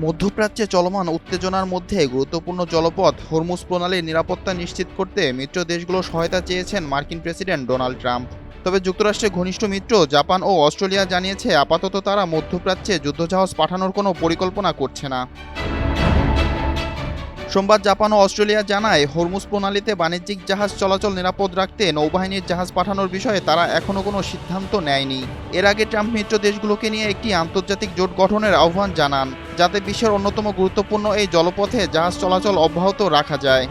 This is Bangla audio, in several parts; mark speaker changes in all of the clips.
Speaker 1: মধ্যপ্রাচ্যে চলমান উত্তেজনার মধ্যে গুরুত্বপূর্ণ জলপথ হরমুজ প্রণালীর নিরাপত্তা নিশ্চিত করতে মিত্র দেশগুলো সহায়তা চেয়েছেন মার্কিন প্রেসিডেন্ট ডোনাল্ড ট্রাম্প। তবে যুক্তরাষ্ট্রের ঘনিষ্ঠ মিত্র জাপান ও অস্ট্রেলিয়া জানিয়েছে আপাতত তারা মধ্যপ্রাচ্যে যুদ্ধজাহাজ পাঠানোর কোনো পরিকল্পনা করছে না। সোমবার জাপান ও অস্ট্রেলিয়া জানায় হরমুজ প্রণালীতে বাণিজ্যিক জাহাজ চলাচল নিরাপদ রাখতে নৌবাহিনীর জাহাজ পাঠানোর বিষয়ে তারা এখনও কোনো সিদ্ধান্ত নেয়নি। এর আগে ট্রাম্প মিত্র দেশগুলোকে নিয়ে একটি আন্তর্জাতিক জোট গঠনের আহ্বান জানান, যাতে বিশ্বের অন্যতম গুরুত্বপূর্ণ এই জলপথে জাহাজ চলাচল অব্যাহত রাখা যায়।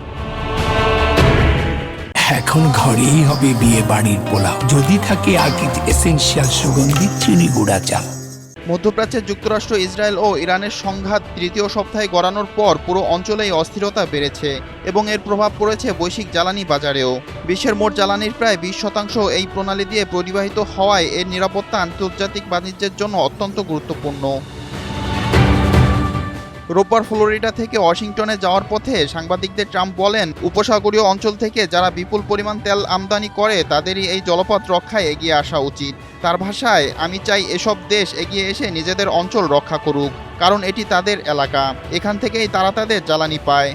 Speaker 2: এখন ঘরেই হবে বিয়ে বাড়ির পোলাও, যদি থাকে আকিজ এসেনশিয়াল সুগন্ধি চিনি গুঁড়া চাল।
Speaker 1: মধ্যপ্রাচ্যে যুক্তরাষ্ট্র, ইসরায়েল ও ইরানের সংঘাত তৃতীয় সপ্তাহে গড়ানোর পর পুরো অঞ্চলেই অস্থিরতা বেড়েছে এবং এর প্রভাব পড়েছে বৈশ্বিক জ্বালানি বাজারেও। বিশ্বের মোট জ্বালানির প্রায় 20% এই প্রণালী দিয়ে পরিবাহিত হওয়ায় এর নিরাপত্তা আন্তর্জাতিক বাণিজ্যের জন্য অত্যন্ত গুরুত্বপূর্ণ। রোববার ফ্লোরিডা থেকে ওয়াশিংটনে যাওয়ার পথে সাংবাদিকদের ট্রাম্প বলেন, উপসাগরীয় অঞ্চল থেকে যারা বিপুল পরিমাণ তেল আমদানি করে তাদেরই এই জলপথ রক্ষায় এগিয়ে আসা উচিত। তার ভাষায়, আমি চাই এসব দেশ এগিয়ে এসে নিজেদের অঞ্চল রক্ষা করুক, কারণ এটি তাদের এলাকা, এখান থেকেই তারা তাদের জ্বালানি পায়।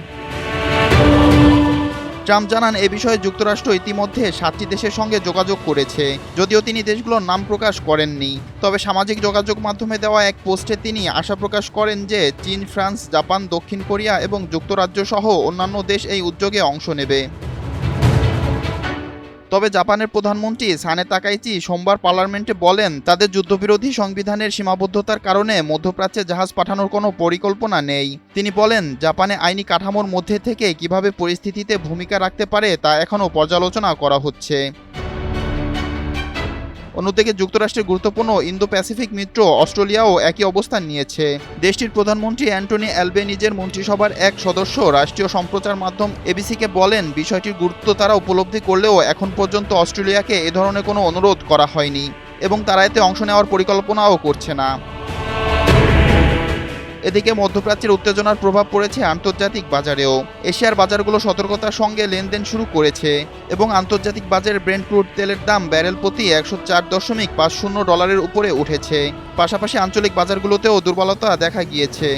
Speaker 1: ট্রাম্প জানান, এ বিষয়ে যুক্তরাষ্ট্র ইতিমধ্যে 7টি দেশের সঙ্গে যোগাযোগ করেছে, যদিও তিনি দেশগুলোর নাম প্রকাশ করেননি। তবে সামাজিক যোগাযোগ মাধ্যমে দেওয়া এক পোস্টে তিনি আশা প্রকাশ করেন যে চীন, ফ্রান্স, জাপান, দক্ষিণ কোরিয়া এবং যুক্তরাজ্য সহ অন্যান্য দেশ এই উদ্যোগে অংশ নেবে। তবে জাপানের প্রধানমন্ত্রী সানে তাকাইচি সোমবার পার্লামেন্টে বলেন, তাদের যুদ্ধবিরোধী সংবিধানের সীমাবদ্ধতার কারণে মধ্যপ্রাচ্যে জাহাজ পাঠানোর কোনো পরিকল্পনা নেই। তিনি বলেন, জাপানে আইনি কাঠামোর মধ্যে থেকে কিভাবে পরিস্থিতিতে ভূমিকা রাখতে পারে তা এখনও পর্যালোচনা করা হচ্ছে। অন্যদিকে যুক্তরাষ্ট্রের গুরুত্বপূর্ণ ইন্দো প্যাসিফিক মিত্র অস্ট্রেলিয়াও একই অবস্থান নিয়েছে। দেশটির প্রধানমন্ত্রী অ্যান্টনি অ্যালবেনিজের মন্ত্রিসভার এক সদস্য রাষ্ট্রীয় সম্প্রচার মাধ্যম এবিসিকে বলেন, বিষয়টির গুরুত্ব তারা উপলব্ধি করলেও এখন পর্যন্ত অস্ট্রেলিয়াকে এ ধরনের কোনো অনুরোধ করা হয়নি এবং তারা এতে অংশ নেওয়ার পরিকল্পনাও করছে না। এদিকে মধ্যপ্রাচ্যের উত্তেজনার প্রভাব পড়েছে আন্তর্জাতিক বাজারেও। এশিয়ার বাজারগুলো সতর্কতার সঙ্গে লেনদেন শুরু করেছে এবং আন্তর্জাতিক বাজারে ব্রেন্ট ক্রুড তেলের দাম ব্যারেল প্রতি $104.50 উপরে উঠেছে। পাশাপাশি আঞ্চলিক বাজারগুলোতেও দুর্বলতা দেখা গিয়েছে।